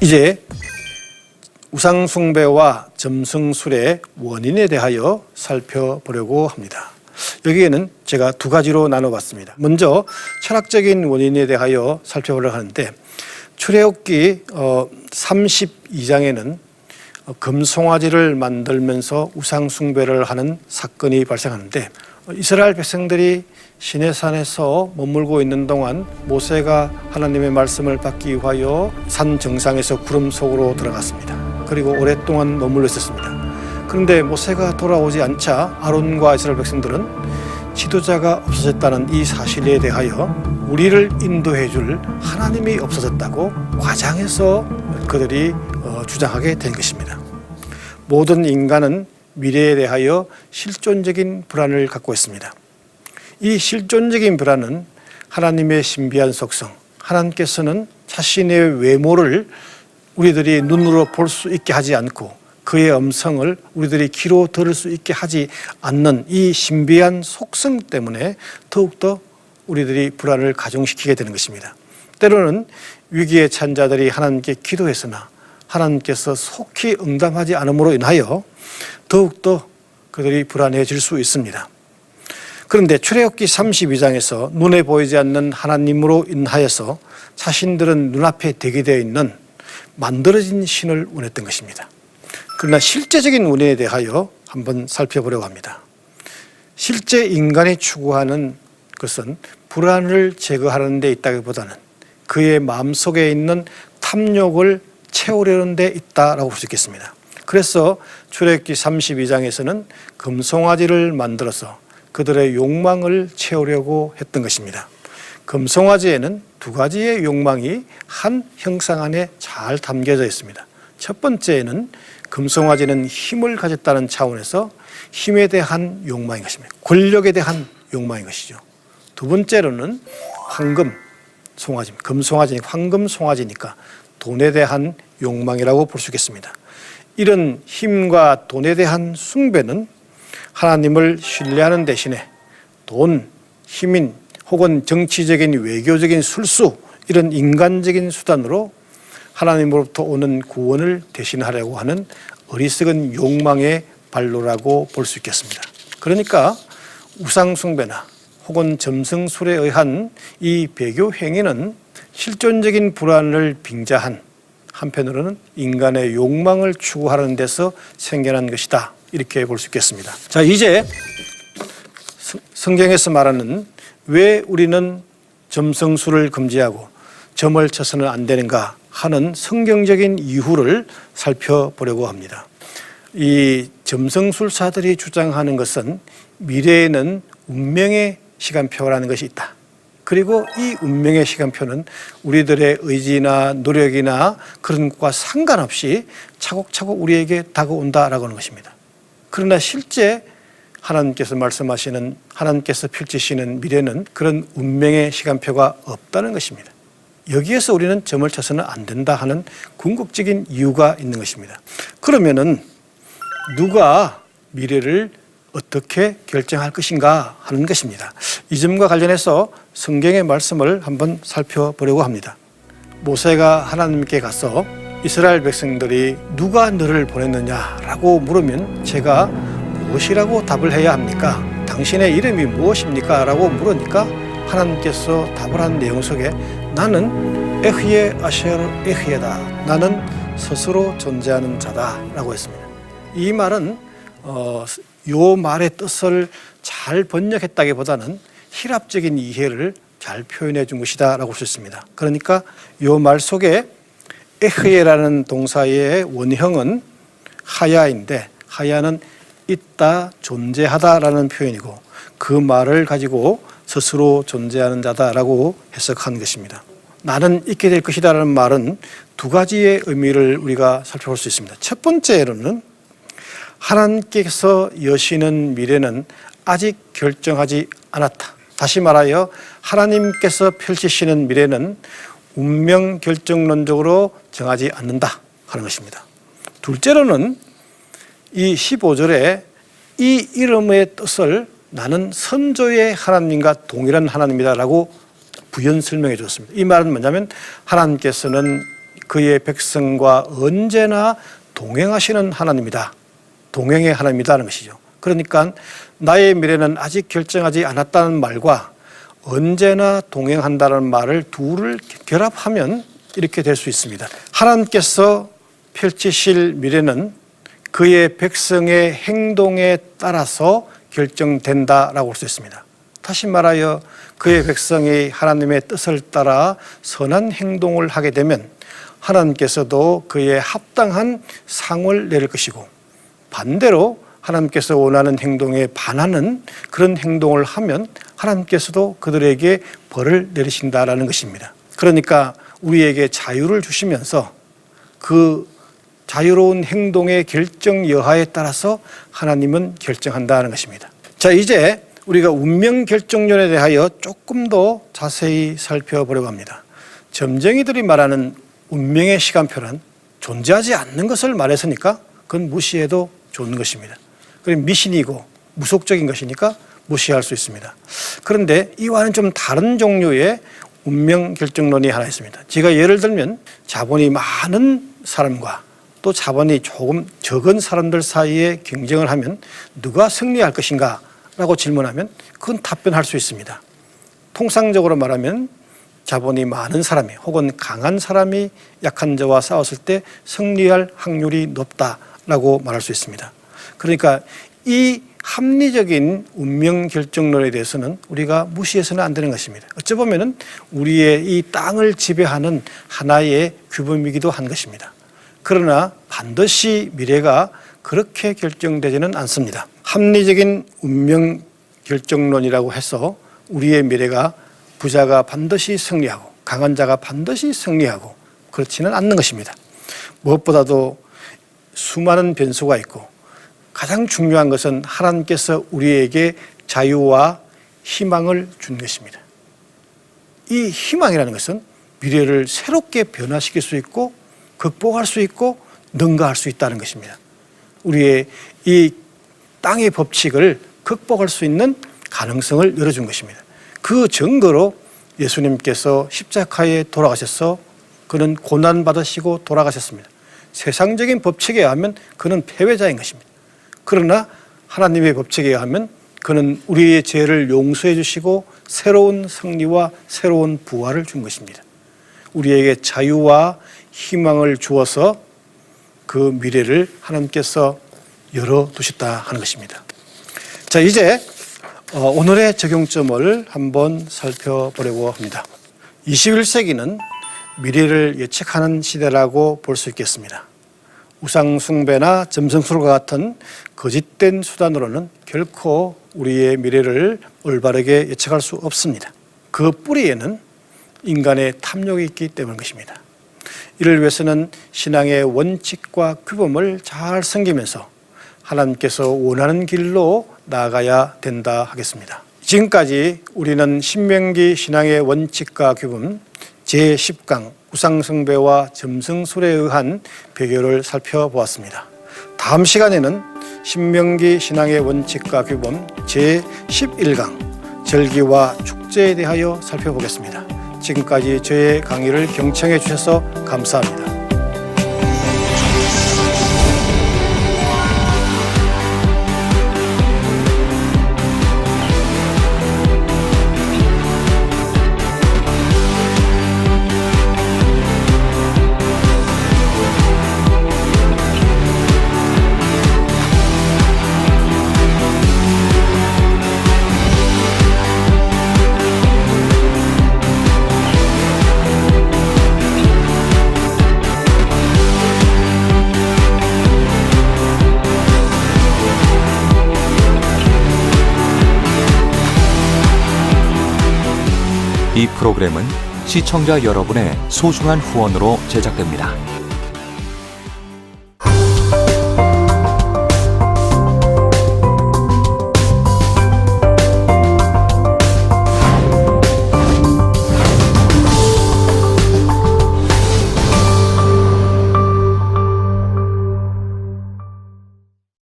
이제 우상숭배와 점성술의 원인에 대하여 살펴보려고 합니다. 여기에는 제가 두 가지로 나눠봤습니다. 먼저 철학적인 원인에 대하여 살펴보려고 하는데, 출애굽기 32장에는 금송아지를 만들면서 우상숭배를 하는 사건이 발생하는데, 이스라엘 백성들이 시내산에서 머물고 있는 동안 모세가 하나님의 말씀을 받기 위하여 산 정상에서 구름 속으로 들어갔습니다. 그리고 오랫동안 머물러 있었습니다. 그런데 모세가 돌아오지 않자 아론과 이스라엘 백성들은 지도자가 없어졌다는 이 사실에 대하여 우리를 인도해 줄 하나님이 없어졌다고 과장해서 그들이 주장하게 된 것입니다. 모든 인간은 미래에 대하여 실존적인 불안을 갖고 있습니다. 이 실존적인 불안은 하나님의 신비한 속성, 하나님께서는 자신의 외모를 우리들이 눈으로 볼 수 있게 하지 않고 그의 음성을 우리들이 귀로 들을 수 있게 하지 않는 이 신비한 속성 때문에 더욱더 우리들이 불안을 가중시키게 되는 것입니다. 때로는 위기에 처한 자들이 하나님께 기도했으나 하나님께서 속히 응답하지 않음으로 인하여 더욱더 그들이 불안해질 수 있습니다. 그런데 출애굽기 32장에서 눈에 보이지 않는 하나님으로 인하여서 자신들은 눈앞에 대기되어 있는 만들어진 신을 원했던 것입니다. 그러나 실제적인 원인에 대하여 한번 살펴보려고 합니다. 실제 인간이 추구하는 것은 불안을 제거하는 데 있다기보다는 그의 마음속에 있는 탐욕을 채우려는 데 있다라고 볼 수 있겠습니다. 그래서 출애굽기 32장에서는 금송아지를 만들어서 그들의 욕망을 채우려고 했던 것입니다. 금송아지에는 두 가지의 욕망이 한 형상 안에 잘 담겨져 있습니다. 첫 번째는 금송아지는 힘을 가졌다는 차원에서 힘에 대한 욕망인 것입니다. 권력에 대한 욕망인 것이죠. 두 번째로는 황금 송아지, 금송아지니까 황금 송아지니까 돈에 대한 욕망이라고 볼 수 있겠습니다. 이런 힘과 돈에 대한 숭배는 하나님을 신뢰하는 대신에 돈, 힘인 혹은 정치적인 외교적인 술수, 이런 인간적인 수단으로 하나님으로부터 오는 구원을 대신하려고 하는 어리석은 욕망의 발로라고 볼 수 있겠습니다. 그러니까 우상숭배나 혹은 점성술에 의한 이 배교 행위는 실존적인 불안을 빙자한, 한편으로는 인간의 욕망을 추구하는 데서 생겨난 것이다, 이렇게 볼 수 있겠습니다. 자, 이제 성경에서 말하는 왜 우리는 점성술을 금지하고 점을 쳐서는 안 되는가 하는 성경적인 이유를 살펴보려고 합니다. 이 점성술사들이 주장하는 것은 미래에는 운명의 시간표라는 것이 있다. 그리고 이 운명의 시간표는 우리들의 의지나 노력이나 그런 것과 상관없이 차곡차곡 우리에게 다가온다라고 하는 것입니다. 그러나 실제 하나님께서 말씀하시는, 하나님께서 펼치시는 미래는 그런 운명의 시간표가 없다는 것입니다. 여기에서 우리는 점을 쳐서는 안 된다 하는 궁극적인 이유가 있는 것입니다. 그러면은 누가 미래를 어떻게 결정할 것인가 하는 것입니다. 이 점과 관련해서 성경의 말씀을 한번 살펴보려고 합니다. 모세가 하나님께 가서 이스라엘 백성들이 누가 너를 보냈느냐라고 물으면 제가 무엇이라고 답을 해야 합니까? 당신의 이름이 무엇입니까? 라고 물으니까 하나님께서 답을 한 내용 속에 나는 에흐예 아셰르 에흐예다, 나는 스스로 존재하는 자다 라고 했습니다. 이 말은 요 말의 뜻을 잘 번역했다기보다는 희랍적인 이해를 잘 표현해 준 것이다 라고 할 수 있습니다. 그러니까 요 말 속에 에흐예라는 동사의 원형은 하야인데, 하야는 있다, 존재하다라는 표현이고 그 말을 가지고 스스로 존재하는 자다라고 해석한 것입니다. 나는 있게 될 것이다라는 말은 두 가지의 의미를 우리가 살펴볼 수 있습니다. 첫 번째로는 하나님께서 여시는 미래는 아직 결정하지 않았다. 다시 말하여 하나님께서 펼치시는 미래는 운명 결정론적으로 정하지 않는다 하는 것입니다. 둘째로는 이 15절에 이 이름의 뜻을 나는 선조의 하나님과 동일한 하나님이다 라고 부연 설명해 줬습니다. 이 말은 뭐냐면 하나님께서는 그의 백성과 언제나 동행하시는 하나님이다. 동행의 하나님이다는 것이죠. 그러니까 나의 미래는 아직 결정하지 않았다는 말과 언제나 동행한다는 말을 둘을 결합하면 이렇게 될 수 있습니다. 하나님께서 펼치실 미래는 그의 백성의 행동에 따라서 결정된다라고 할 수 있습니다. 다시 말하여 그의 백성이 하나님의 뜻을 따라 선한 행동을 하게 되면 하나님께서도 그에 합당한 상을 내릴 것이고, 반대로 하나님께서 원하는 행동에 반하는 그런 행동을 하면 하나님께서도 그들에게 벌을 내리신다라는 것입니다. 그러니까 우리에게 자유를 주시면서 그 자유로운 행동의 결정 여하에 따라서 하나님은 결정한다는 것입니다. 자, 이제 우리가 운명 결정론에 대하여 조금 더 자세히 살펴보려고 합니다. 점쟁이들이 말하는 운명의 시간표는 존재하지 않는 것을 말했으니까 그건 무시해도 좋은 것입니다. 그럼 미신이고 무속적인 것이니까 무시할 수 있습니다. 그런데 이와는 좀 다른 종류의 운명 결정론이 하나 있습니다. 제가 예를 들면 자본이 많은 사람과 또 자본이 조금 적은 사람들 사이에 경쟁을 하면 누가 승리할 것인가 라고 질문하면 그건 답변할 수 있습니다. 통상적으로 말하면 자본이 많은 사람이 혹은 강한 사람이 약한 자와 싸웠을 때 승리할 확률이 높다라고 말할 수 있습니다. 그러니까 이 합리적인 운명 결정론에 대해서는 우리가 무시해서는 안 되는 것입니다. 어찌 보면은 우리의 이 땅을 지배하는 하나의 규범이기도 한 것입니다. 그러나 반드시 미래가 그렇게 결정되지는 않습니다. 합리적인 운명 결정론이라고 해서 우리의 미래가 부자가 반드시 승리하고 강한 자가 반드시 승리하고 그렇지는 않는 것입니다. 무엇보다도 수많은 변수가 있고 가장 중요한 것은 하나님께서 우리에게 자유와 희망을 준 것입니다. 이 희망이라는 것은 미래를 새롭게 변화시킬 수 있고 극복할 수 있고 능가할 수 있다는 것입니다. 우리의 이 땅의 법칙을 극복할 수 있는 가능성을 열어준 것입니다. 그 증거로 예수님께서 십자가에 돌아가셔서 그는 고난받으시고 돌아가셨습니다. 세상적인 법칙에 의하면 그는 패배자인 것입니다. 그러나 하나님의 법칙에 의하면 그는 우리의 죄를 용서해 주시고 새로운 승리와 새로운 부활을 준 것입니다. 우리에게 자유와 희망을 주어서 그 미래를 하나님께서 열어두셨다 하는 것입니다. 자, 이제 오늘의 적용점을 한번 살펴보려고 합니다. 21세기는 미래를 예측하는 시대라고 볼 수 있겠습니다. 우상 숭배나 점성술과 같은 거짓된 수단으로는 결코 우리의 미래를 올바르게 예측할 수 없습니다. 그 뿌리에는 인간의 탐욕이 있기 때문인 것입니다. 이를 위해서는 신앙의 원칙과 규범을 잘 섬기면서 하나님께서 원하는 길로 나아가야 된다 하겠습니다. 지금까지 우리는 신명기 신앙의 원칙과 규범 제10강 우상숭배와 점성술에 의한 배교를 살펴보았습니다. 다음 시간에는 신명기 신앙의 원칙과 규범 제11강 절기와 축제에 대하여 살펴보겠습니다. 지금까지 저의 강의를 경청해 주셔서 감사합니다. 이 프로그램은 시청자 여러분의 소중한 후원으로 제작됩니다.